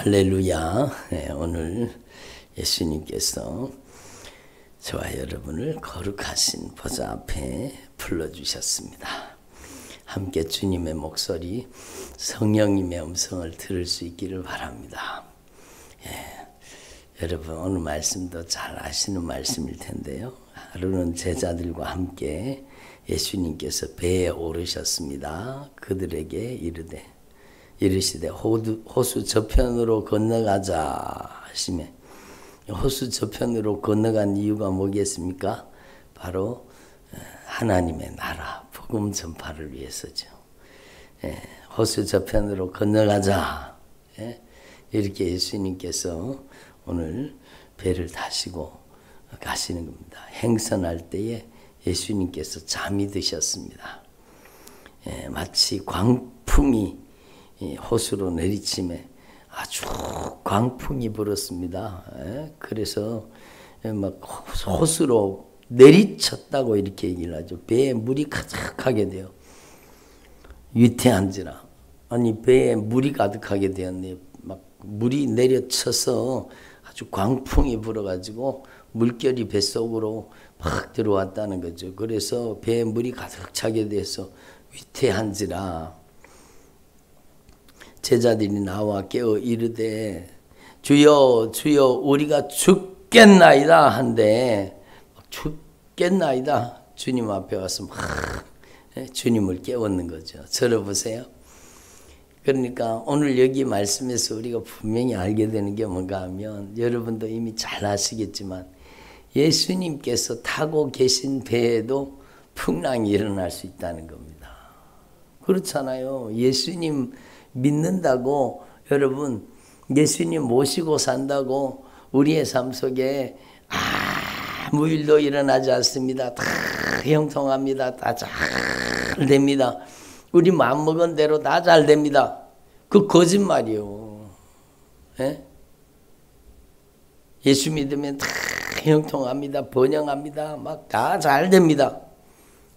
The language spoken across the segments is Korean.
할렐루야. 네, 오늘 예수님께서 저와 여러분을 거룩하신 보좌 앞에 불러주셨습니다. 함께 주님의 목소리, 성령님의 음성을 들을 수 있기를 바랍니다. 여러분 오늘 말씀도 잘 아시는 말씀일 텐데요. 하루는 제자들과 함께 예수님께서 배에 오르셨습니다. 그들에게 이르시되 호수 저편으로 건너가자 하시매, 호수 저편으로 건너간 이유가 뭐겠습니까? 바로 하나님의 나라 복음 전파를 위해서죠. 호수 저편으로 건너가자, 이렇게 예수님께서 오늘 배를 타시고 가시는 겁니다. 행선할 때에 예수님께서 잠이 드셨습니다. 마치 광풍이 호수로 내리침에 아주 광풍이 불었습니다. 그래서 막 호수로 내리쳤다고 이렇게 얘기를 하죠. 배에 물이 가득하게 돼요. 위태한지라. 아니 배에 물이 가득하게 되었네. 막 물이 내려쳐서 아주 광풍이 불어가지고 물결이 뱃속으로 막 들어왔다는 거죠. 그래서 배에 물이 가득 차게 돼서 위태한지라. 제자들이 나와 깨어 이르되 주여 주여 우리가 죽겠나이다 한데, 죽겠나이다 주님 앞에 와서 막 주님을 깨웠는 거죠. 들어보세요. 그러니까 오늘 여기 말씀에서 우리가 분명히 알게 되는 게 뭔가 하면, 여러분도 이미 잘 아시겠지만 예수님께서 타고 계신 배에도 풍랑이 일어날 수 있다는 겁니다. 그렇잖아요. 예수님 믿는다고, 여러분 예수님 모시고 산다고 우리의 삶 속에 아무 일도 일어나지 않습니다. 다 형통합니다. 다 잘 됩니다. 우리 마음먹은 대로 다 잘 됩니다. 그 거짓말이요. 예수 믿으면 다 형통합니다. 번영합니다. 막 다 잘 됩니다.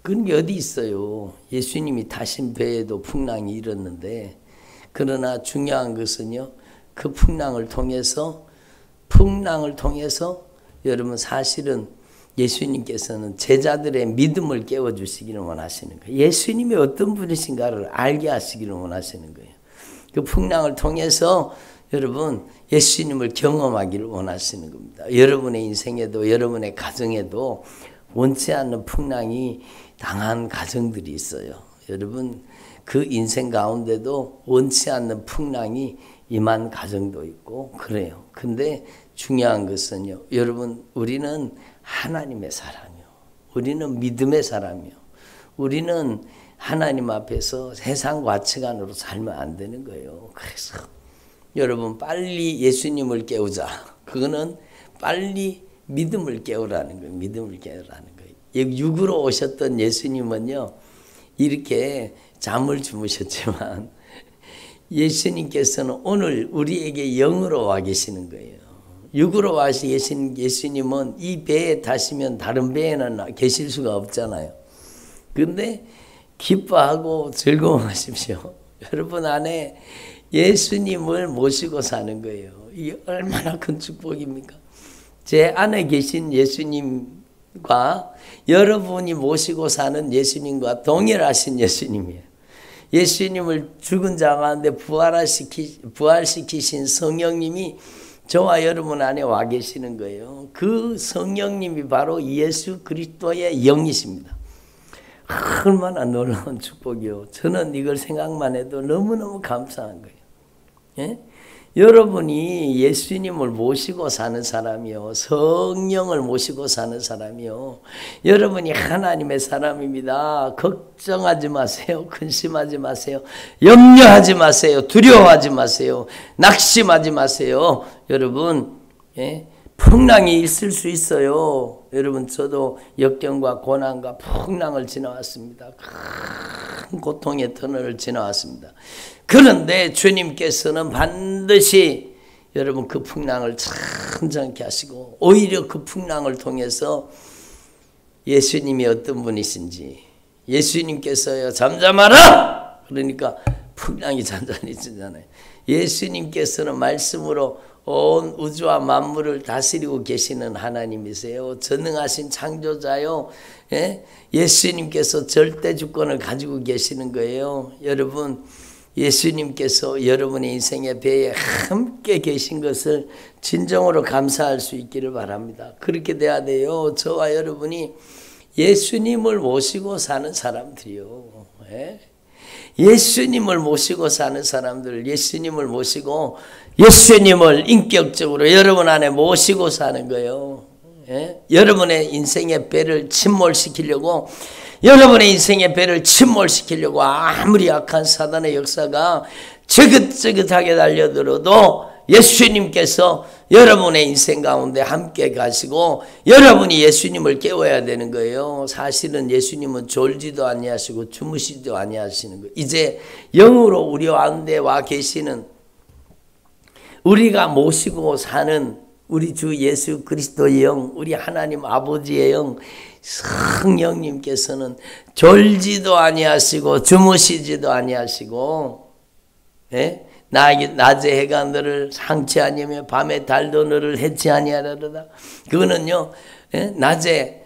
그런 게 어디 있어요. 예수님이 타신 배에도 풍랑이 일었는데, 그러나 중요한 것은요, 그 풍랑을 통해서 여러분 사실은 예수님께서는 제자들의 믿음을 깨워주시기를 원하시는 거예요. 예수님이 어떤 분이신가를 알게 하시기를 원하시는 거예요. 그 풍랑을 통해서 여러분 예수님을 경험하기를 원하시는 겁니다. 여러분의 인생에도 여러분의 가정에도 원치 않는 풍랑이 당한 가정들이 있어요. 여러분 그 인생 가운데도 원치 않는 풍랑이 임한 가정도 있고 그래요. 근데 중요한 것은요, 여러분 우리는 하나님의 사람이요, 우리는 믿음의 사람이요, 우리는 하나님 앞에서 세상 가치관으로 살면 안 되는 거예요. 그래서 여러분 빨리 예수님을 깨우자. 그거는 빨리 믿음을 깨우라는 거예요. 믿음을 깨우라는 거예요. 육으로 오셨던 예수님은요, 이렇게 잠을 주무셨지만 예수님께서는 오늘 우리에게 영으로 와 계시는 거예요. 육으로 와 계신 예수님은 이 배에 타시면 다른 배에는 계실 수가 없잖아요. 그런데 기뻐하고 즐거워하십시오. 여러분 안에 예수님을 모시고 사는 거예요. 이게 얼마나 큰 축복입니까? 제 안에 계신 예수님과 여러분이 모시고 사는 예수님과 동일하신 예수님이에요. 예수님을 죽은 자 가운데 부활시키신 성령님이 저와 여러분 안에 와 계시는 거예요. 그 성령님이 바로 예수 그리스도의 영이십니다. 얼마나 놀라운 축복이요. 저는 이걸 생각만 해도 너무너무 감사한 거예요. 여러분이 예수님을 모시고 사는 사람이요, 성령을 모시고 사는 사람이요, 여러분이 하나님의 사람입니다. 걱정하지 마세요. 근심하지 마세요. 염려하지 마세요. 두려워하지 마세요. 낙심하지 마세요. 여러분 풍랑이 있을 수 있어요. 여러분 저도 역경과 고난과 풍랑을 지나왔습니다. 큰 고통의 터널을 지나왔습니다. 그런데 주님께서는 반드시 여러분 그 풍랑을 천천히 하시고, 오히려 그 풍랑을 통해서 예수님이 어떤 분이신지, 예수님께서요 잠잠하라! 그러니까 풍랑이 잔잔해지잖아요. 예수님께서는 말씀으로 온 우주와 만물을 다스리고 계시는 하나님이세요. 전능하신 창조자요. 예수님께서 절대 주권을 가지고 계시는 거예요. 여러분, 예수님께서 여러분의 인생의 배에 함께 계신 것을 진정으로 감사할 수 있기를 바랍니다. 그렇게 돼야 돼요. 저와 여러분이 예수님을 모시고 사는 사람들이요. 예수님을 모시고 사는 사람들, 예수님을 모시고 예수님을 인격적으로 여러분 안에 모시고 사는 거예요. 여러분의 인생의 배를 침몰시키려고, 여러분의 인생의 배를 침몰시키려고 아무리 약한 사단의 역사가 지긋지긋하게 달려들어도 예수님께서 여러분의 인생 가운데 함께 가시고 여러분이 예수님을 깨워야 되는 거예요. 사실은 예수님은 졸지도 아니하시고 주무시지도 아니하시는 거예요. 이제 영으로 우리 가운데 와 계시는, 우리가 모시고 사는 우리 주 예수 그리스도의 영, 우리 하나님 아버지의 영, 성령님께서는 졸지도 아니하시고 주무시지도 아니하시고, 낮에 해가 너를 상치 아니하며 밤에 달도 너를 해치 아니하리로다. 그거는요, 낮에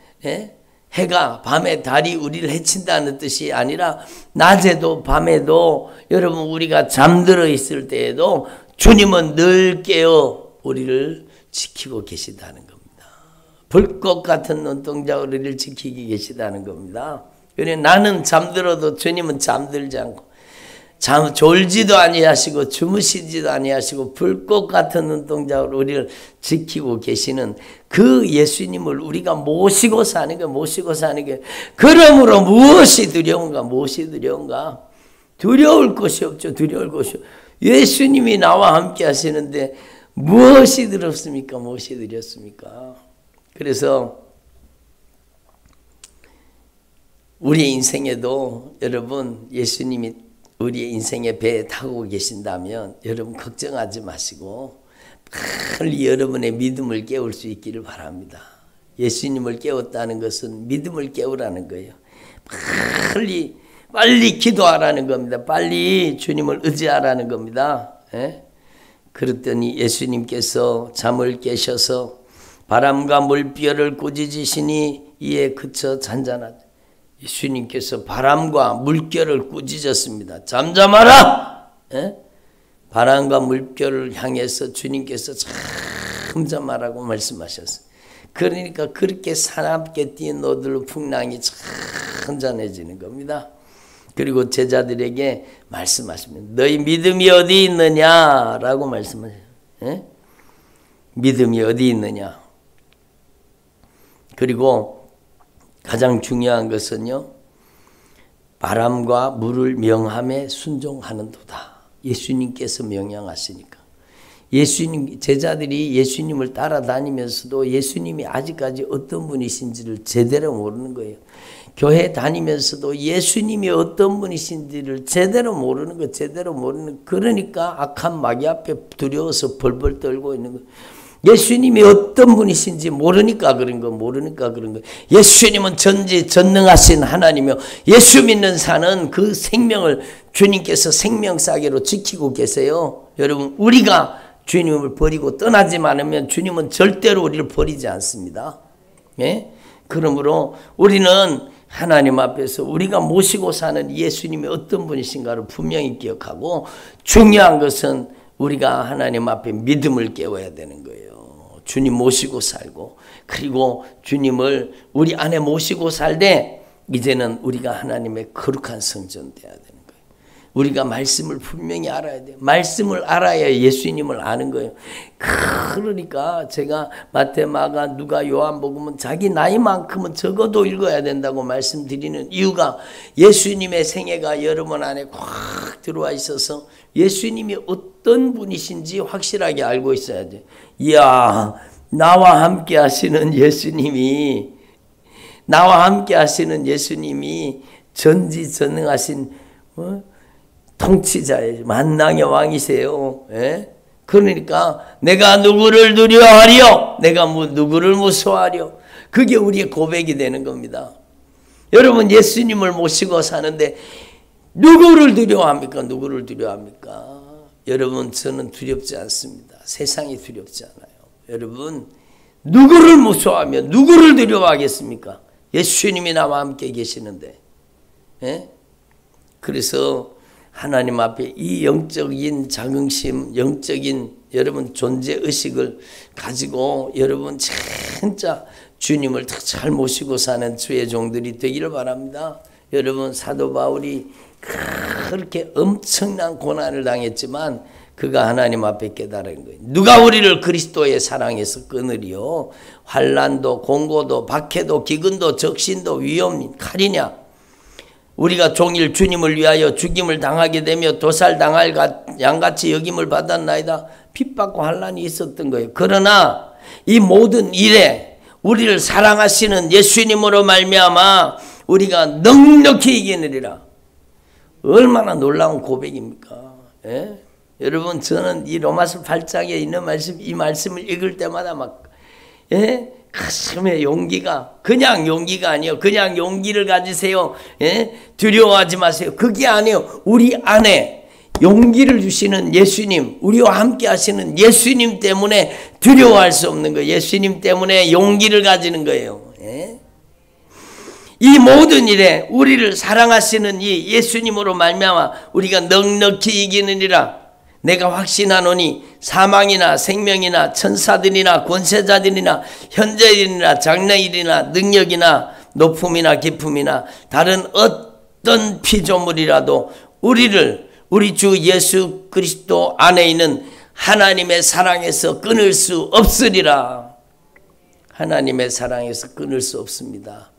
해가 밤에 달이 우리를 해친다는 뜻이 아니라 낮에도 밤에도 여러분 우리가 잠들어 있을 때에도 주님은 늘 깨어 우리를 지키고 계시다는 겁니다. 불꽃 같은 눈동자로 우리를 지키고 계시다는 겁니다. 그래, 나는 잠들어도 주님은 잠들지 않고 졸지도 아니하시고 주무시지도 아니하시고 불꽃 같은 눈동자로 우리를 지키고 계시는 그 예수님을 우리가 모시고 사는 게, 모시고 사는 게, 그러므로 무엇이 두려운가? 무엇이 두려운가? 두려울 것이 없죠. 두려울 것이 없죠. 예수님이 나와 함께 하시는데 무엇이 두렵습니까? 무엇이 두렵습니까? 그래서 우리 인생에도 여러분 예수님이 우리의 인생의 배에 타고 계신다면 여러분 걱정하지 마시고 빨리 여러분의 믿음을 깨울 수 있기를 바랍니다. 예수님을 깨웠다는 것은 믿음을 깨우라는 거예요. 빨리 기도하라는 겁니다. 빨리 주님을 의지하라는 겁니다. 그랬더니 예수님께서 잠을 깨셔서 바람과 물결을 꾸짖으시니 이에 그쳐 잔잔하다. 예수님께서 바람과 물결을 꾸짖었습니다. 잠잠하라! 바람과 물결을 향해서 주님께서 잠잠하라고 말씀하셨어요. 그러니까 그렇게 사납게 뛴 노들 풍랑이 잔잔해지는 겁니다. 그리고 제자들에게 말씀하십니다. 너희 믿음이 어디 있느냐라고 말씀하세요. 믿음이 어디 있느냐. 그리고 가장 중요한 것은요, 바람과 물을 명함에 순종하는 도다. 예수님께서 명령하시니까. 제자들이 예수님을 따라다니면서도 예수님이 아직까지 어떤 분이신지를 제대로 모르는 거예요. 교회 다니면서도 예수님이 어떤 분이신지를 제대로 모르는 거, 그러니까 악한 마귀 앞에 두려워서 벌벌 떨고 있는 거예요. 예수님이 어떤 분이신지 모르니까 그런 거. 예수님은 전능하신 하나님이며 예수 믿는 사는 그 생명을 주님께서 생명사계로 지키고 계세요. 여러분, 우리가 주님을 버리고 떠나지 않으면 주님은 절대로 우리를 버리지 않습니다. 그러므로 우리는 하나님 앞에서 우리가 모시고 사는 예수님이 어떤 분이신가를 분명히 기억하고, 중요한 것은 우리가 하나님 앞에 믿음을 깨워야 되는 거예요. 주님 모시고 살고, 그리고 주님을 우리 안에 모시고 살 때 이제는 우리가 하나님의 거룩한 성전 돼야 되는 거예요. 우리가 말씀을 분명히 알아야 돼요. 말씀을 알아야 예수님을 아는 거예요. 그러니까 제가 마태, 마가, 누가, 요한복음은 자기 나이만큼은 적어도 읽어야 된다고 말씀드리는 이유가, 예수님의 생애가 여러분 안에 꽉 들어와 있어서 예수님이 어떤 분이신지 확실하게 알고 있어야 돼요. 이야, 나와 함께 하시는 예수님이 전지전능하신 통치자예요. 만왕의 왕이세요. 그러니까 내가 누구를 두려워하리요? 내가 누구를 무서워하리요? 그게 우리의 고백이 되는 겁니다. 여러분, 예수님을 모시고 사는데 누구를 두려워합니까? 누구를 두려워합니까? 여러분, 저는 두렵지 않습니다. 세상이 두렵지 않아요. 여러분, 누구를 무서워하며 누구를 두려워하겠습니까? 예수님이 나와 함께 계시는데. 예? 그래서 하나님 앞에 이 영적인 자긍심, 영적인 여러분 존재의식을 가지고 여러분 진짜 주님을 잘 모시고 사는 주의 종들이 되기를 바랍니다. 여러분, 사도 바울이 그렇게 엄청난 고난을 당했지만 그가 하나님 앞에 깨달은 거예요. 누가 우리를 그리스도의 사랑에서 끊으리요? 환난도 공고도 박해도 기근도 적신도 위험 칼이냐? 우리가 종일 주님을 위하여 죽임을 당하게 되며 도살당할 양같이 여김을 받았나이다. 핍박과 환난이 있었던 거예요. 그러나 이 모든 일에 우리를 사랑하시는 예수님으로 말미암아 우리가 넉넉히 이기느리라. 얼마나 놀라운 고백입니까? 예? 여러분, 저는 이 로마서 8장에 있는 말씀, 이 말씀을 읽을 때마다 막 가슴에 용기가, 그냥 용기가 아니에요. 그냥 용기를 가지세요. 두려워하지 마세요. 그게 아니에요. 우리 안에 용기를 주시는 예수님, 우리와 함께 하시는 예수님 때문에 두려워할 수 없는 거예요. 예수님 때문에 용기를 가지는 거예요. 이 모든 일에 우리를 사랑하시는 이 예수님으로 말미암아 우리가 넉넉히 이기느니라. 내가 확신하노니 사망이나 생명이나 천사들이나 권세자들이나 현재일이나 장래일이나 능력이나 높음이나 깊음이나 다른 어떤 피조물이라도 우리 주 예수 그리스도 안에 있는 하나님의 사랑에서 끊을 수 없으리라. 하나님의 사랑에서 끊을 수 없습니다.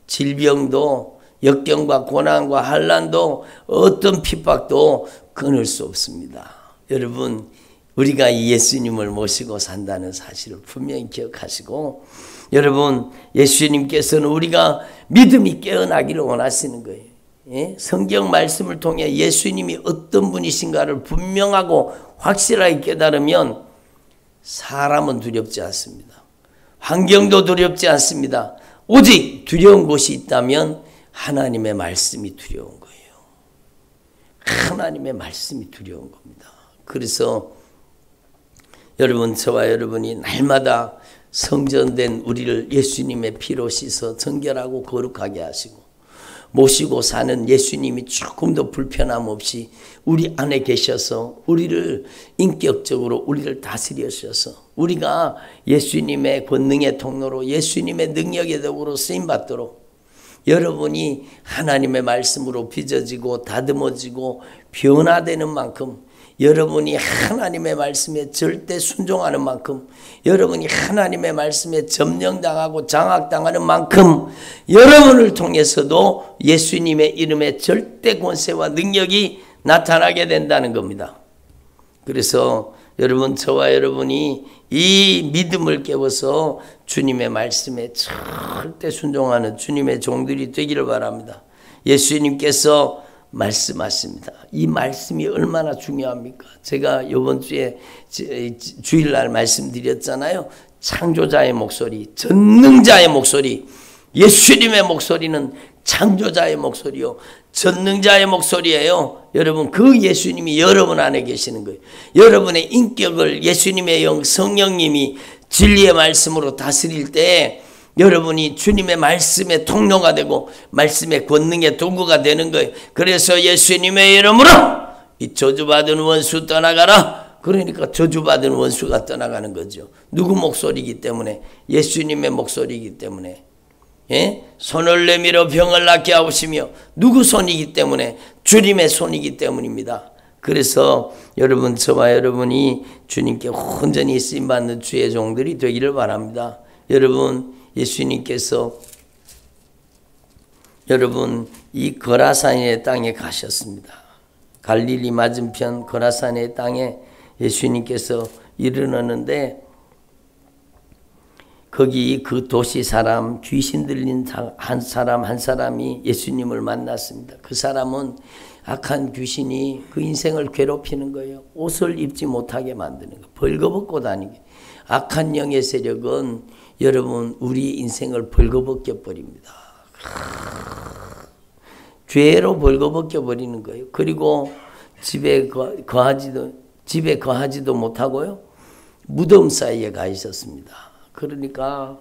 질병도 역경과 고난과 환난도 어떤 핍박도 끊을 수 없습니다. 여러분, 우리가 이 예수님을 모시고 산다는 사실을 분명히 기억하시고, 여러분, 예수님께서는 우리가 믿음이 깨어나기를 원하시는 거예요. 예? 성경 말씀을 통해 예수님이 어떤 분이신가를 분명하고 확실하게 깨달으면 사람은 두렵지 않습니다. 환경도 두렵지 않습니다. 오직 두려운 곳이 있다면 하나님의 말씀이 두려운 거예요. 하나님의 말씀이 두려운 겁니다. 그래서 여러분, 저와 여러분이 날마다 성전된 우리를 예수님의 피로 씻어 정결하고 거룩하게 하시고 모시고 사는 예수님이 조금 더 불편함 없이 우리 안에 계셔서 우리를 인격적으로 우리를 다스리셔서 우리가 예수님의 권능의 통로로 예수님의 능력의 도구로 쓰임받도록 여러분이 하나님의 말씀으로 빚어지고 다듬어지고 변화되는 만큼, 여러분이 하나님의 말씀에 절대 순종하는 만큼, 여러분이 하나님의 말씀에 점령당하고 장악당하는 만큼 여러분을 통해서도 예수님의 이름의 절대 권세와 능력이 나타나게 된다는 겁니다. 그래서 여러분, 저와 여러분이 이 믿음을 깨워서 주님의 말씀에 절대 순종하는 주님의 종들이 되기를 바랍니다. 예수님께서 말씀하십니다. 이 말씀이 얼마나 중요합니까? 제가 이번 주에 주일날 말씀드렸잖아요. 창조자의 목소리, 전능자의 목소리, 예수님의 목소리는 창조자의 목소리요, 전능자의 목소리예요. 여러분, 그 예수님이 여러분 안에 계시는 거예요. 여러분의 인격을 예수님의 영 성령님이 진리의 말씀으로 다스릴 때 여러분이 주님의 말씀의 통로가 되고 말씀의 권능의 도구가 되는 거예요. 그래서 예수님의 이름으로 이 저주받은 원수 떠나가라. 그러니까 저주받은 원수가 떠나가는 거죠. 누구 목소리이기 때문에? 예수님의 목소리이기 때문에. 예? 손을 내밀어 병을 낫게 하시며 누구 손이기 때문에? 주님의 손이기 때문입니다. 그래서 여러분, 저와 여러분이 주님께 온전히 쓰임받는 주의 종들이 되기를 바랍니다. 여러분, 예수님께서 여러분 이 거라사인의 땅에 가셨습니다. 갈릴리 맞은편 거라사인의 땅에 예수님께서 이르렀는데 거기 그 도시 사람, 귀신 들린 한 사람이 예수님을 만났습니다. 그 사람은 악한 귀신이 그 인생을 괴롭히는 거예요. 옷을 입지 못하게 만드는 거예요. 벌거벗고 다니게. 악한 영의 세력은 여러분 우리 인생을 벌거벗겨 버립니다. 죄로 벌거벗겨 버리는 거예요. 그리고 집에 거하지도 못하고요. 무덤 사이에 가 있었습니다. 그러니까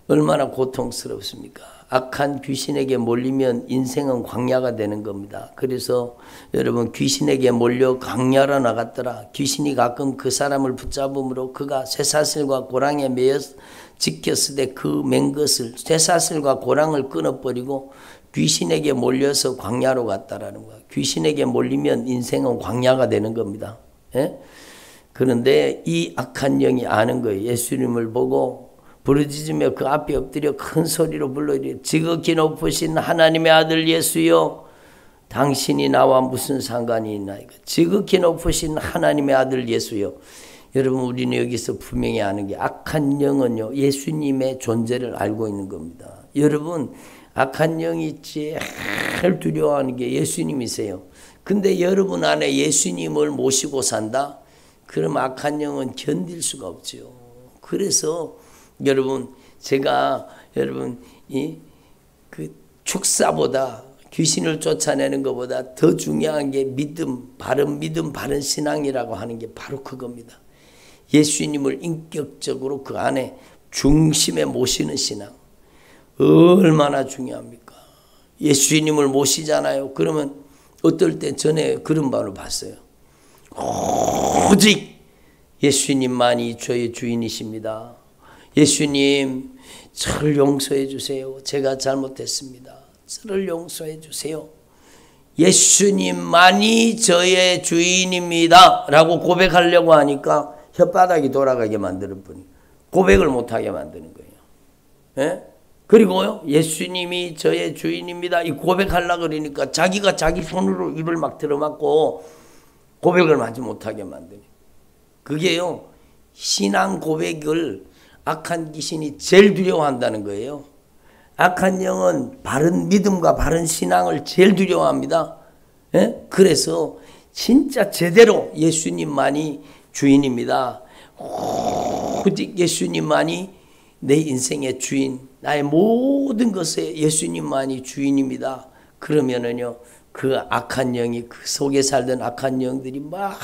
얼마나 고통스럽습니까? 악한 귀신에게 몰리면 인생은 광야가 되는 겁니다. 그래서 여러분, 귀신에게 몰려 광야로 나갔더라. 귀신이 가끔 그 사람을 붙잡음으로 그가 쇠사슬과 고랑에 매여 지켰을 때 그 맨 것을, 쇠사슬과 고랑을 끊어버리고 귀신에게 몰려서 광야로 갔다라는 거야. 귀신에게 몰리면 인생은 광야가 되는 겁니다. 그런데 이 악한 영이 아는 거예요. 예수님을 보고 부르짖으며 그 앞에 엎드려 큰 소리로 불러 이르되 지극히 높으신 하나님의 아들 예수여, 당신이 나와 무슨 상관이 있나이까. 지극히 높으신 하나님의 아들 예수여. 여러분, 우리는 여기서 분명히 아는 게, 악한 영은요, 예수님의 존재를 알고 있는 겁니다. 여러분, 악한 영이 제일 두려워하는 게 예수님이세요. 근데 여러분 안에 예수님을 모시고 산다? 그럼 악한 영은 견딜 수가 없죠. 그래서 여러분, 제가 여러분 그 축사보다, 귀신을 쫓아내는 것보다 더 중요한 게 믿음, 바른 신앙이라고 하는 게 바로 그겁니다. 예수님을 인격적으로 그 안에 중심에 모시는 신앙. 얼마나 중요합니까? 예수님을 모시잖아요. 그러면 어떨 때 전에 그런 바를 봤어요. 오직 예수님만이 저의 주인이십니다. 예수님, 저를 용서해 주세요. 제가 잘못했습니다. 저를 용서해 주세요. 예수님만이 저의 주인입니다. 라고 고백하려고 하니까 혓바닥이 돌아가게 만드는 분이, 고백을 못하게 만드는 거예요. 그리고요, 예수님이 저의 주인입니다. 이 고백하려고 그러니까 자기가 자기 손으로 입을 막 들어맞고 고백을 하지 못하게 만드는. 그게요, 신앙 고백을 악한 귀신이 제일 두려워한다는 거예요. 악한 영은 바른 믿음과 바른 신앙을 제일 두려워합니다. 그래서 진짜 제대로 예수님만이 주인입니다. 오직 예수님만이 내 인생의 주인, 나의 모든 것에 예수님만이 주인입니다. 그러면은요, 그 악한 영이, 그 속에 살던 악한 영들이 막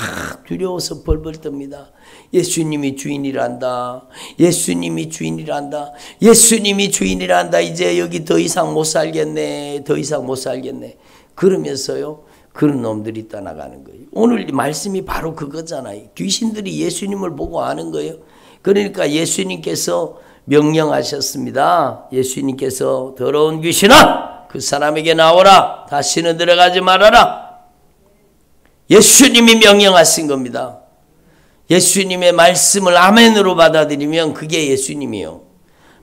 두려워서 벌벌 떱니다. 예수님이 주인이란다. 예수님이 주인이란다. 예수님이 주인이란다. 이제 여기 더 이상 못 살겠네. 더 이상 못 살겠네. 그러면서요, 그런 놈들이 떠나가는 거예요. 오늘 말씀이 바로 그거잖아요. 귀신들이 예수님을 보고 아는 거예요. 그러니까 예수님께서 명령하셨습니다. 예수님께서 더러운 귀신아, 그 사람에게 나오라. 다시는 들어가지 말아라. 예수님이 명령하신 겁니다. 예수님의 말씀을 아멘으로 받아들이면 그게 예수님이요.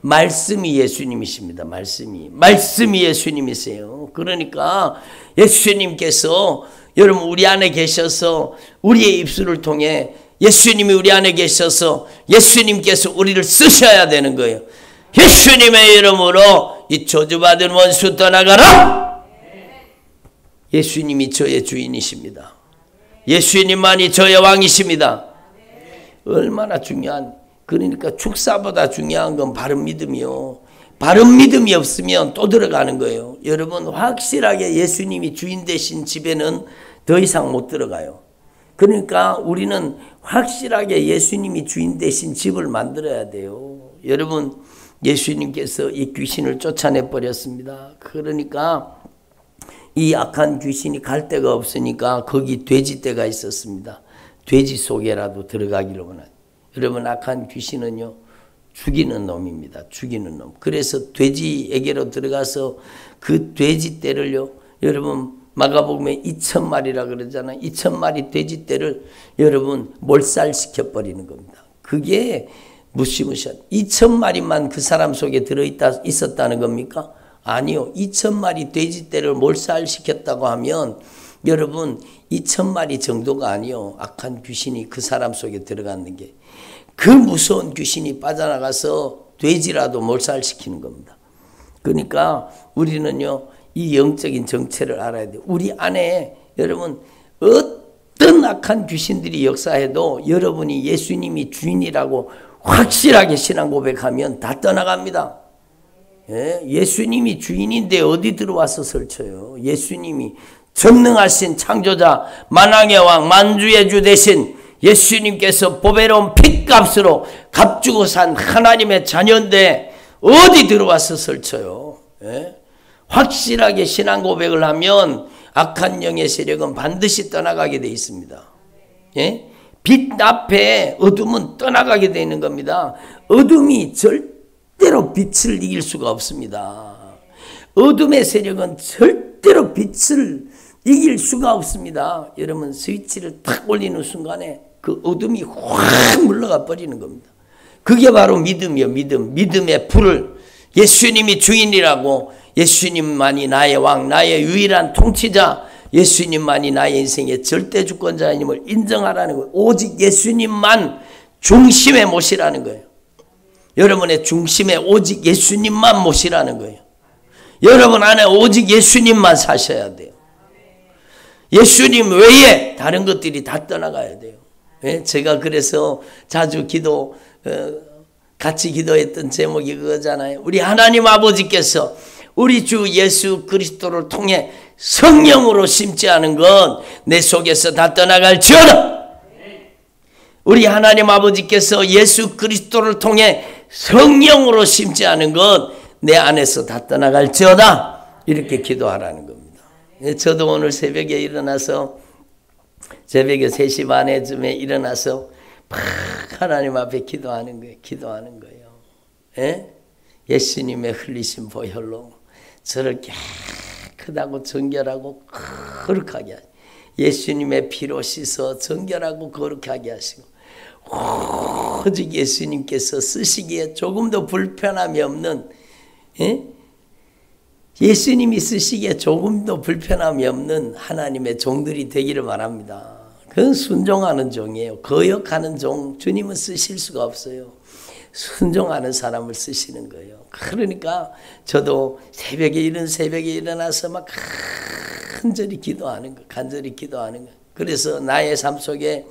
말씀이 예수님이십니다. 말씀이 예수님이세요. 그러니까 예수님께서, 여러분, 우리 안에 계셔서 우리의 입술을 통해 예수님이 우리 안에 계셔서 예수님께서 우리를 쓰셔야 되는 거예요. 예수님의 이름으로 이 저주받은 원수 떠나가라. 예수님이 저의 주인이십니다. 예수님만이 저의 왕이십니다. 얼마나 중요한, 그러니까 축사보다 중요한 건 바른 믿음이요. 바른 믿음이 없으면 또 들어가는 거예요. 여러분, 확실하게 예수님이 주인 되신 집에는 더 이상 못 들어가요. 그러니까 우리는 확실하게 예수님이 주인 되신 집을 만들어야 돼요. 여러분, 예수님께서 이 귀신을 쫓아내 버렸습니다. 그러니까 이 악한 귀신이 갈 데가 없으니까 거기 돼지떼가 있었습니다. 돼지 속에라도 들어가기를 원하요. 여러분, 악한 귀신은요, 죽이는 놈입니다. 죽이는 놈. 그래서 돼지에게로 들어가서 그 돼지떼를요, 여러분, 마가복음에 2,000마리라 그러잖아요. 2,000마리 돼지떼를 여러분 몰살시켜 버리는 겁니다. 그게 무시무시한, 2,000마리만 그 사람 속에 있었다는 겁니까? 아니요. 2,000마리 돼지떼를 몰살시켰다고 하면 여러분 2,000마리 정도가 아니요. 악한 귀신이 그 사람 속에 들어갔는 게, 그 무서운 귀신이 빠져나가서 돼지라도 몰살시키는 겁니다. 그러니까 우리는요, 이 영적인 정체를 알아야 돼요. 우리 안에 여러분 어떤 악한 귀신들이 역사해도 여러분이 예수님이 주인이라고 확실하게 신앙 고백하면 다 떠나갑니다. 예수님이 주인인데 어디 들어와서 설쳐요. 예수님이 전능하신 창조자, 만왕의 왕, 만주의 주 되신 예수님께서 보배로운 핏값으로 값주고 산 하나님의 자녀인데 어디 들어와서 설쳐요. 확실하게 신앙 고백을 하면 악한 영의 세력은 반드시 떠나가게 되어 있습니다. 빛 앞에 어둠은 떠나가게 되는 겁니다. 어둠이 절대로 빛을 이길 수가 없습니다. 어둠의 세력은 절대로 빛을 이길 수가 없습니다. 여러분 스위치를 탁 올리는 순간에 그 어둠이 확 물러가 버리는 겁니다. 그게 바로 믿음이요. 믿음의 불을 예수님이 주인이라고, 예수님만이 나의 왕, 나의 유일한 통치자, 예수님만이 나의 인생의 절대 주권자임을 인정하라는 거예요. 오직 예수님만 중심에 모시라는 거예요. 여러분의 중심에 오직 예수님만 모시라는 거예요. 여러분 안에 오직 예수님만 사셔야 돼요. 예수님 외에 다른 것들이 다 떠나가야 돼요. 제가 그래서 자주 같이 기도했던 제목이 그거잖아요. 우리 하나님 아버지께서 우리 주 예수 그리스도를 통해 성령으로 심지 않은 것 내 속에서 다 떠나갈지어다. 우리 하나님 아버지께서 예수 그리스도를 통해 성령으로 심지 않은 것 내 안에서 다 떠나갈지어다. 이렇게 기도하라는 겁니다. 저도 오늘 새벽에 일어나서 새벽에 3시 반에쯤에 일어나서 막 하나님 앞에 기도하는 거예요. 예수님의 흘리신 보혈로 저를 깨끗하고 정결하고 거룩하게 하시고, 예수님의 피로 씻어 정결하고 거룩하게 하시고, 오직 예수님께서 쓰시기에 조금도 불편함이 없는, 예수님이 쓰시기에 조금도 불편함이 없는 하나님의 종들이 되기를 바랍니다. 그건 순종하는 종이에요. 거역하는 종 주님은 쓰실 수가 없어요. 순종하는 사람을 쓰시는 거예요. 그러니까 저도 이른 새벽에 일어나서 막 간절히 기도하는 거예요. 그래서 나의 삶 속에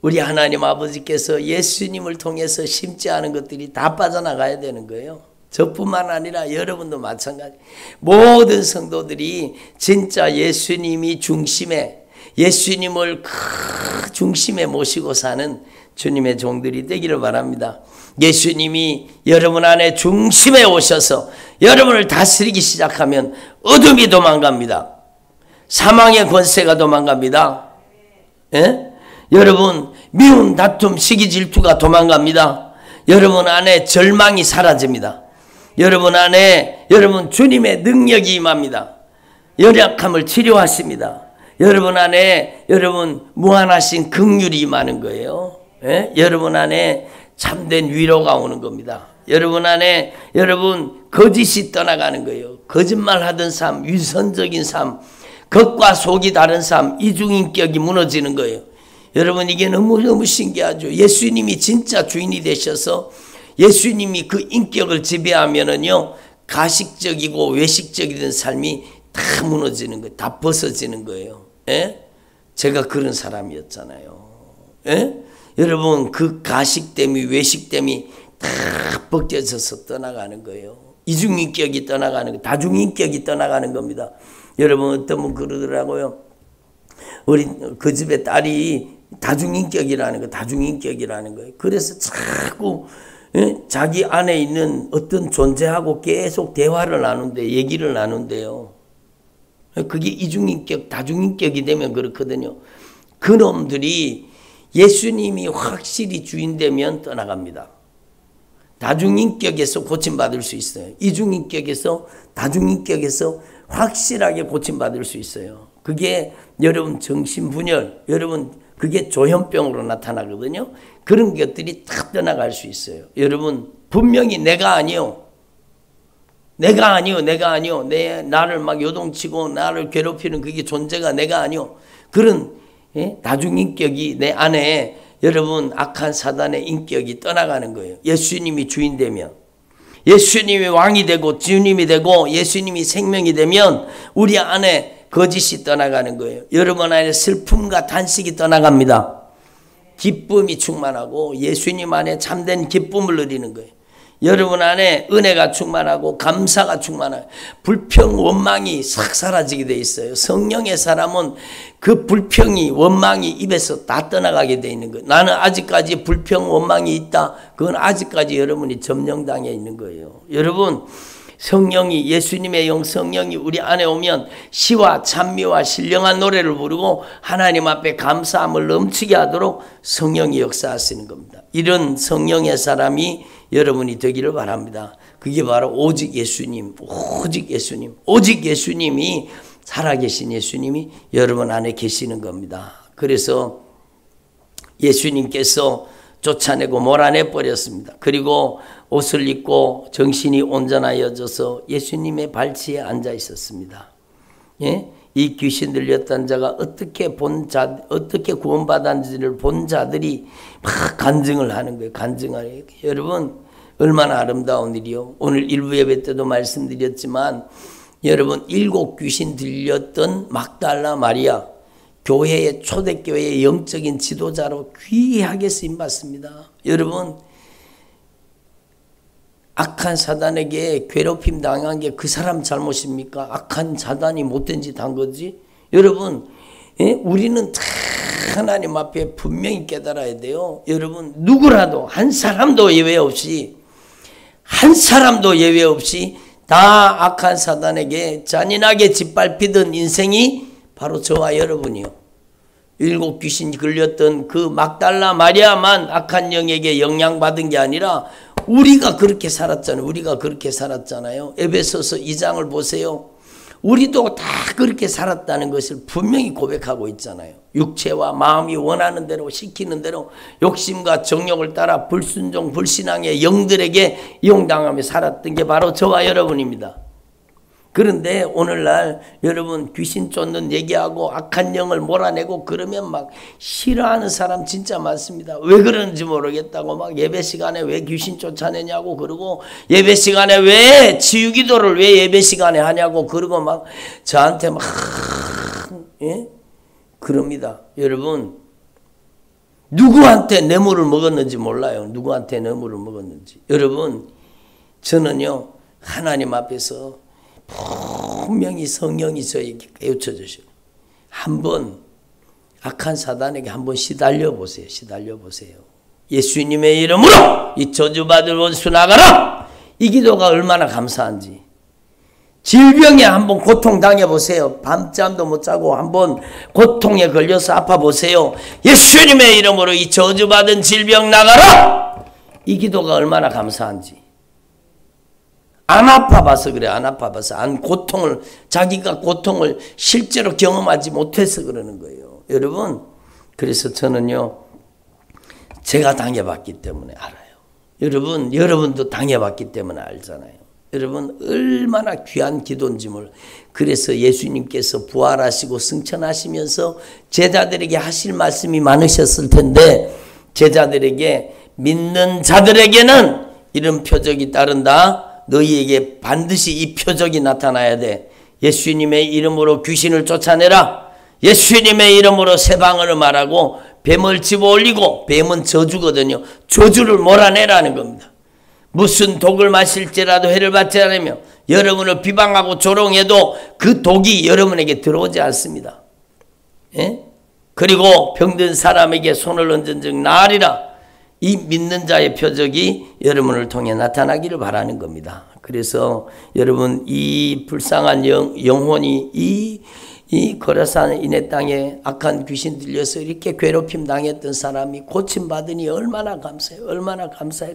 우리 하나님 아버지께서 예수님을 통해서 심지 않은 것들이 다 빠져나가야 되는 거예요. 저뿐만 아니라 여러분도 마찬가지. 모든 성도들이 진짜 예수님이 중심에, 예수님을 중심에 모시고 사는 주님의 종들이 되기를 바랍니다. 예수님이 여러분 안에 중심에 오셔서 여러분을 다스리기 시작하면 어둠이 도망갑니다. 사망의 권세가 도망갑니다. 여러분 미움, 다툼, 시기, 질투가 도망갑니다. 여러분 안에 절망이 사라집니다. 여러분 안에 주님의 능력이 임합니다. 연약함을 치료하십니다. 여러분 안에 무한하신 긍휼이 임하는 거예요. 여러분 안에 참된 위로가 오는 겁니다. 여러분 안에 거짓이 떠나가는 거예요. 거짓말하던 삶, 위선적인 삶, 겉과 속이 다른 삶, 이중인격이 무너지는 거예요. 여러분 이게 너무 신기하죠. 예수님이 진짜 주인이 되셔서 예수님이 그 인격을 지배하면은요, 가식적이고 외식적이던 삶이 다 무너지는 거예요. 다 벗어지는 거예요. 제가 그런 사람이었잖아요. 여러분 그 가식됨이, 외식됨이 다 벗겨져서 떠나가는 거예요. 이중인격이 떠나가는 거예요. 다중인격이 떠나가는 겁니다. 여러분 어떤 분 그러더라고요. 우리 그 집의 딸이 다중인격이라는 거예요. 그래서 자꾸 자기 안에 있는 어떤 존재하고 계속 대화를 얘기를 나눈대요. 그게 이중인격, 다중인격이 되면 그렇거든요. 그놈들이 예수님이 확실히 주인 되면 떠나갑니다. 다중인격에서 고침받을 수 있어요. 이중인격에서, 다중인격에서 확실하게 고침받을 수 있어요. 그게 여러분 정신분열, 그게 조현병으로 나타나거든요. 그런 것들이 다 떠나갈 수 있어요. 여러분 분명히 내가 아니요. 나를 막 요동치고 나를 괴롭히는 그게 존재가 내가 아니요. 그런 다중인격이 내 안에 여러분 악한 사단의 인격이 떠나가는 거예요. 예수님이 주인 되면, 예수님이 왕이 되고 주님이 되고 예수님이 생명이 되면 우리 안에 거짓이 떠나가는 거예요. 여러분 안에 슬픔과 탄식이 떠나갑니다. 기쁨이 충만하고 예수님 안에 참된 기쁨을 누리는 거예요. 여러분 안에 은혜가 충만하고 감사가 충만해요. 불평, 원망이 싹 사라지게 돼 있어요. 성령의 사람은 그 불평이, 원망이 입에서 다 떠나가게 돼 있는 거예요. 나는 아직까지 불평, 원망이 있다. 그건 아직까지 여러분이 점령당해 있는 거예요. 여러분, 성령이, 예수님의 영 성령이 우리 안에 오면 시와 찬미와 신령한 노래를 부르고 하나님 앞에 감사함을 넘치게 하도록 성령이 역사하시는 겁니다. 이런 성령의 사람이 여러분이 되기를 바랍니다. 그게 바로 오직 예수님, 오직 예수님, 오직 예수님이, 살아계신 예수님이 여러분 안에 계시는 겁니다. 그래서 예수님께서 쫓아내고 몰아내 버렸습니다. 그리고 옷을 입고 정신이 온전하여져서 예수님의 발치에 앉아 있었습니다. 예? 이 귀신 들렸던 자가 어떻게 구원받았는지를 본 자들이 막 간증을 하는 거예요. 간증하는. 여러분, 얼마나 아름다운 일이요. 오늘 일부 예배 때도 말씀드렸지만 여러분, 7 귀신 들렸던 막달라 마리아, 교회의 초대교회의 영적인 지도자로 귀하게 쓰임받습니다. 여러분, 악한 사단에게 괴롭힘 당한 게 그 사람 잘못입니까? 악한 사단이 못된 짓 한 거지? 여러분, 우리는 다 하나님 앞에 분명히 깨달아야 돼요. 여러분, 누구라도 한 사람도 예외 없이 다 악한 사단에게 잔인하게 짓밟히던 인생이 바로 저와 여러분이요. 7 귀신이 걸렸던 그 막달라 마리아만 악한 영에게 영향받은 게 아니라 우리가 그렇게 살았잖아요. 에베소서 2장을 보세요. 우리도 다 그렇게 살았다는 것을 분명히 고백하고 있잖아요. 육체와 마음이 원하는 대로, 시키는 대로 욕심과 정욕을 따라 불순종, 불신앙의 영들에게 이용당하며 살았던 게 바로 저와 여러분입니다. 그런데 오늘날 여러분 귀신 쫓는 얘기하고 악한 영을 몰아내고 그러면 막 싫어하는 사람 진짜 많습니다. 왜 그러는지 모르겠다고 막 예배 시간에 왜 귀신 쫓아내냐고 그러고 예배 시간에 왜 치유기도를 왜 예배 시간에 하냐고 그러고 막 저한테 막 그럽니다. 여러분, 누구한테 뇌물을 먹었는지 몰라요. 누구한테 뇌물을 먹었는지. 여러분, 저는요 하나님 앞에서 분명히 성령이 저에게 깨우쳐 주시고 한번 악한 사단에게 한번 시달려 보세요. 예수님의 이름으로 이 저주받을 원수 나가라. 이 기도가 얼마나 감사한지. 질병에 한번 고통 당해보세요. 밤잠도 못 자고 한번 고통에 걸려서 아파보세요. 예수님의 이름으로 이 저주받은 질병 나가라. 이 기도가 얼마나 감사한지. 안 아파봐서 그래. 자기가 고통을 실제로 경험하지 못해서 그러는 거예요. 여러분, 그래서 저는요, 제가 당해봤기 때문에 알아요. 여러분도 당해봤기 때문에 알잖아요. 여러분, 얼마나 귀한 기도인지 몰라요. 그래서 예수님께서 부활하시고 승천하시면서 제자들에게 하실 말씀이 많으셨을 텐데, 제자들에게 믿는 자들에게는 이런 표적이 따른다. 너희에게 반드시 이 표적이 나타나야 돼. 예수님의 이름으로 귀신을 쫓아내라. 예수님의 이름으로 새 방언을 말하고 뱀을 집어 올리고, 뱀은 저주거든요. 저주를 몰아내라는 겁니다. 무슨 독을 마실지라도 해를 받지 않으며 여러분을 비방하고 조롱해도 그 독이 여러분에게 들어오지 않습니다. 그리고 병든 사람에게 손을 얹은 즉 나으리라. 이 믿는 자의 표적이 여러분을 통해 나타나기를 바라는 겁니다. 그래서 여러분, 이 불쌍한 영혼이 이 거라산 이네 땅에 악한 귀신 들려서 이렇게 괴롭힘 당했던 사람이 고침받으니 얼마나 감사해요.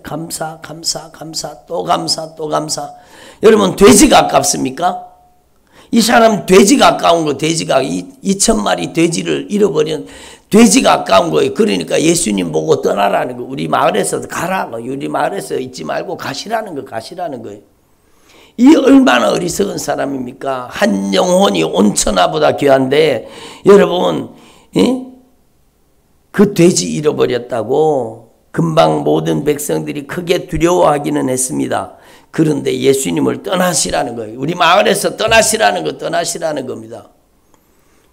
감사, 또 감사. 여러분, 돼지가 아깝습니까? 이 사람 돼지가 아까운 거, 돼지가 2,000마리 돼지를 잃어버린 돼지가 아까운 거예요. 그러니까 예수님 보고 떠나라는 거. 우리 마을에서 가라. 우리 마을에서 있지 말고 가시라는 거예요. 이 얼마나 어리석은 사람입니까? 한 영혼이 온천하보다 귀한데, 여러분, 그 돼지 잃어버렸다고 금방 모든 백성들이 크게 두려워하기는 했습니다. 그런데 예수님을 떠나시라는 거예요. 우리 마을에서 떠나시라는 겁니다.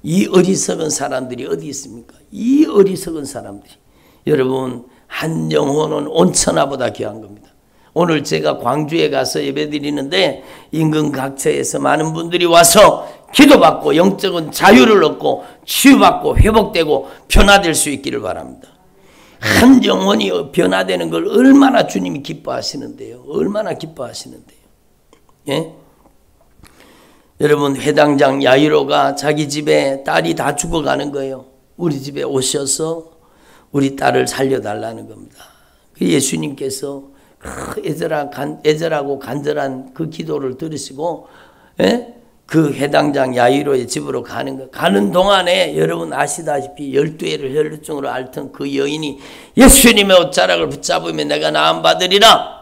이 어리석은 사람들이 어디 있습니까? 이 어리석은 사람들이. 여러분, 한 영혼은 온천하보다 귀한 겁니다. 오늘 제가 광주에 가서 예배드리는데 인근 각처에서 많은 분들이 와서 기도받고 영적인 자유를 얻고 치유받고 회복되고 변화될 수 있기를 바랍니다. 한 영혼이 변화되는 걸 얼마나 주님이 기뻐하시는데요. 얼마나 기뻐하시는데요. 예? 여러분, 회당장 야이로가 자기 집에 딸이 다 죽어가는 거예요. 우리 집에 오셔서 우리 딸을 살려달라는 겁니다. 예수님께서 애절하고 간절한 그 기도를 들으시고, 예? 그 회당장 야이로의 집으로 가는 거. 가는 동안에 여러분 아시다시피 12해를 혈루증으로 앓던 그 여인이 예수님의 옷자락을 붙잡으면 내가 나음 받으리라.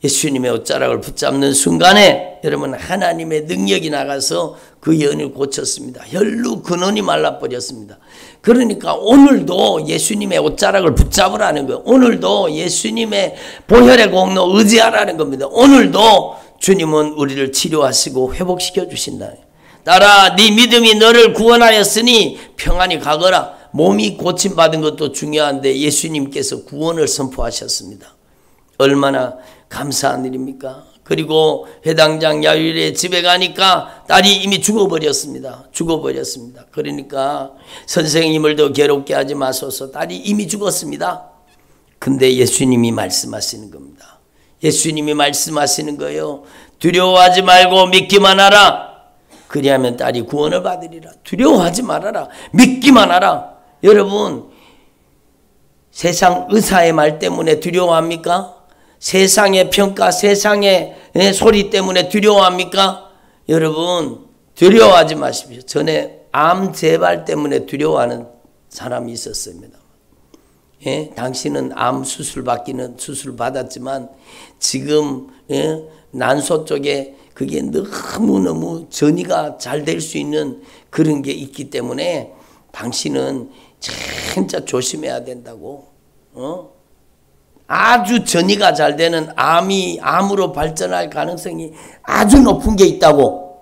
예수님의 옷자락을 붙잡는 순간에 여러분 하나님의 능력이 나가서 그 여인을 고쳤습니다. 혈루 근원이 말라버렸습니다. 그러니까 오늘도 예수님의 옷자락을 붙잡으라는 거예요. 오늘도 예수님의 보혈의 공로 의지하라는 겁니다. 오늘도 주님은 우리를 치료하시고 회복시켜 주신다. 딸아, 네 믿음이 너를 구원하였으니 평안히 가거라. 몸이 고침받은 것도 중요한데 예수님께서 구원을 선포하셨습니다. 얼마나 감사한 일입니까? 그리고 회당장 야이로의 집에 가니까 딸이 이미 죽어버렸습니다. 그러니까 선생님을 더 괴롭게 하지 마소서. 딸이 이미 죽었습니다. 근데 예수님이 말씀하시는 겁니다. 예수님이 말씀하시는 거예요. 두려워하지 말고 믿기만 하라. 그리하면 딸이 구원을 받으리라. 두려워하지 말아라. 믿기만 하라. 여러분, 세상 의사의 말 때문에 두려워합니까? 세상의 평가, 세상의 소리 때문에 두려워합니까? 여러분, 두려워하지 마십시오. 전에 암 재발 때문에 두려워하는 사람이 있었습니다. 예? 당신은 암 수술 받았지만 지금 난소 쪽에 그게 너무너무 전이가 잘 될 수 있는 그런 게 있기 때문에 당신은 진짜 조심해야 된다고. 아주 전이가 잘 되는 암으로 발전할 가능성이 아주 높은 게 있다고.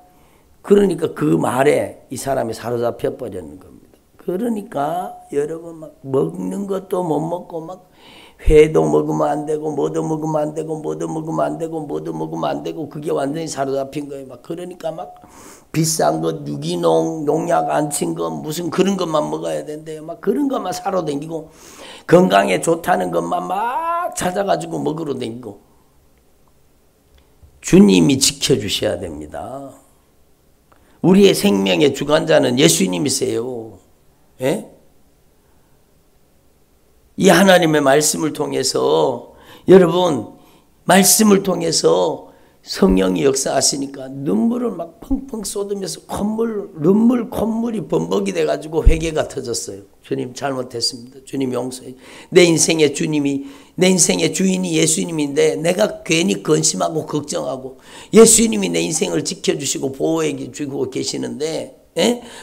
그러니까 그 말에 이 사람이 사로잡혀 버리는 겁니다. 그러니까 여러분 막 먹는 것도 못 먹고 막 회도 먹으면 안 되고 뭐도 먹으면 안 되고 뭐도 먹으면 안 되고 뭐도 먹으면 안 되고 그게 완전히 사로잡힌 거예요. 막 그러니까 막 비싼 것 유기농 농약 안 친 것 무슨 그런 것만 먹어야 된대요. 막 그런 것만 사러 다니고 건강에 좋다는 것만 막 찾아가지고 먹으러 다니고. 주님이 지켜주셔야 됩니다. 우리의 생명의 주관자는 예수님이세요. 예? 이 하나님의 말씀을 통해서 여러분 말씀을 통해서 성령이 역사하시니까 눈물을 막 펑펑 쏟으면서 콧물이 범벅이 돼가지고 회개가 터졌어요. 주님 잘못했습니다. 주님 용서해. 내 인생의 주인이 예수님인데 내가 괜히 근심하고 걱정하고 예수님이 내 인생을 지켜주시고 보호해 주고 계시는데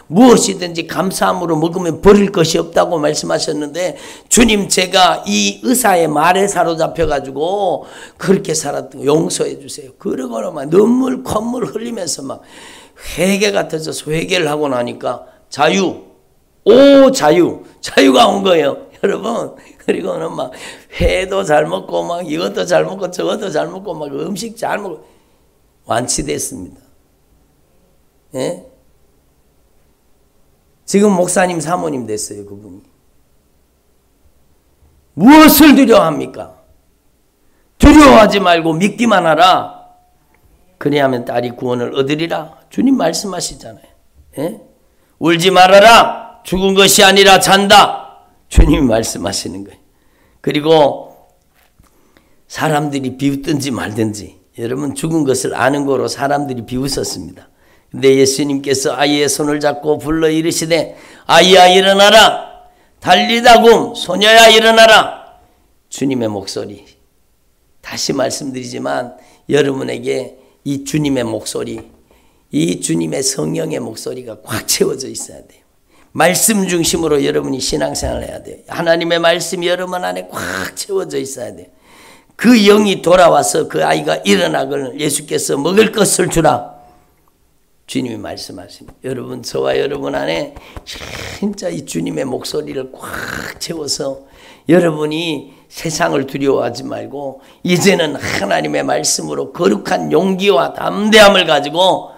무엇이든지 감사함으로 먹으면 버릴 것이 없다고 말씀하셨는데 주님 제가 이 의사의 말에 사로잡혀가지고 그렇게 살았던 거 용서해 주세요. 그러고는 막 눈물 콧물 흘리면서 막 회개가 터져서 회개를 하고 나니까 자유가 온 거예요. 여러분 그리고는 막 회도 잘 먹고 막 이것도 잘 먹고 저것도 잘 먹고 막 음식 잘 먹고 완치됐습니다. 예? 지금 목사님 사모님 됐어요. 그분이. 무엇을 두려워합니까? 두려워하지 말고 믿기만 하라. 그리하면 딸이 구원을 얻으리라. 주님 말씀하시잖아요. 예? 울지 말아라. 죽은 것이 아니라 잔다. 주님이 말씀하시는 거예요. 그리고 사람들이 비웃든지 말든지 여러분 죽은 것을 아는 거로 사람들이 비웃었습니다. 근데 예수님께서 아이의 손을 잡고 불러 이르시되 아이야 일어나라. 달리다굼 소녀야 일어나라. 주님의 목소리. 다시 말씀드리지만 여러분에게 이 주님의 목소리, 이 주님의 성령의 목소리가 꽉 채워져 있어야 돼요. 말씀 중심으로 여러분이 신앙생활을 해야 돼요. 하나님의 말씀이 여러분 안에 꽉 채워져 있어야 돼요. 그 영이 돌아와서 그 아이가 일어나거늘 예수께서 먹을 것을 주라. 주님이 말씀하십니다. 여러분 저와 여러분 안에 진짜 이 주님의 목소리를 꽉 채워서 여러분이 세상을 두려워하지 말고 이제는 하나님의 말씀으로 거룩한 용기와 담대함을 가지고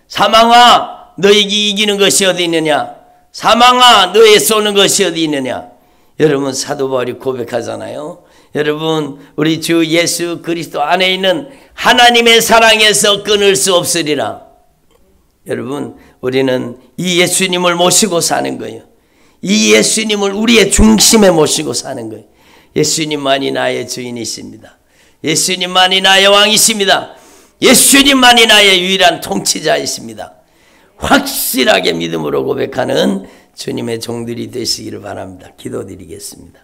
사망아 너에게 이기는 것이 어디 있느냐, 사망아 너에 쏘는 것이 어디 있느냐. 여러분 사도 바울이 고백하잖아요. 여러분 우리 주 예수 그리스도 안에 있는 하나님의 사랑에서 끊을 수 없으리라. 여러분 우리는 이 예수님을 모시고 사는 거예요. 이 예수님을 우리의 중심에 모시고 사는 거예요. 예수님만이 나의 주인이십니다. 예수님만이 나의 왕이십니다. 예수님만이 나의 유일한 통치자이십니다. 확실하게 믿음으로 고백하는 주님의 종들이 되시기를 바랍니다. 기도드리겠습니다.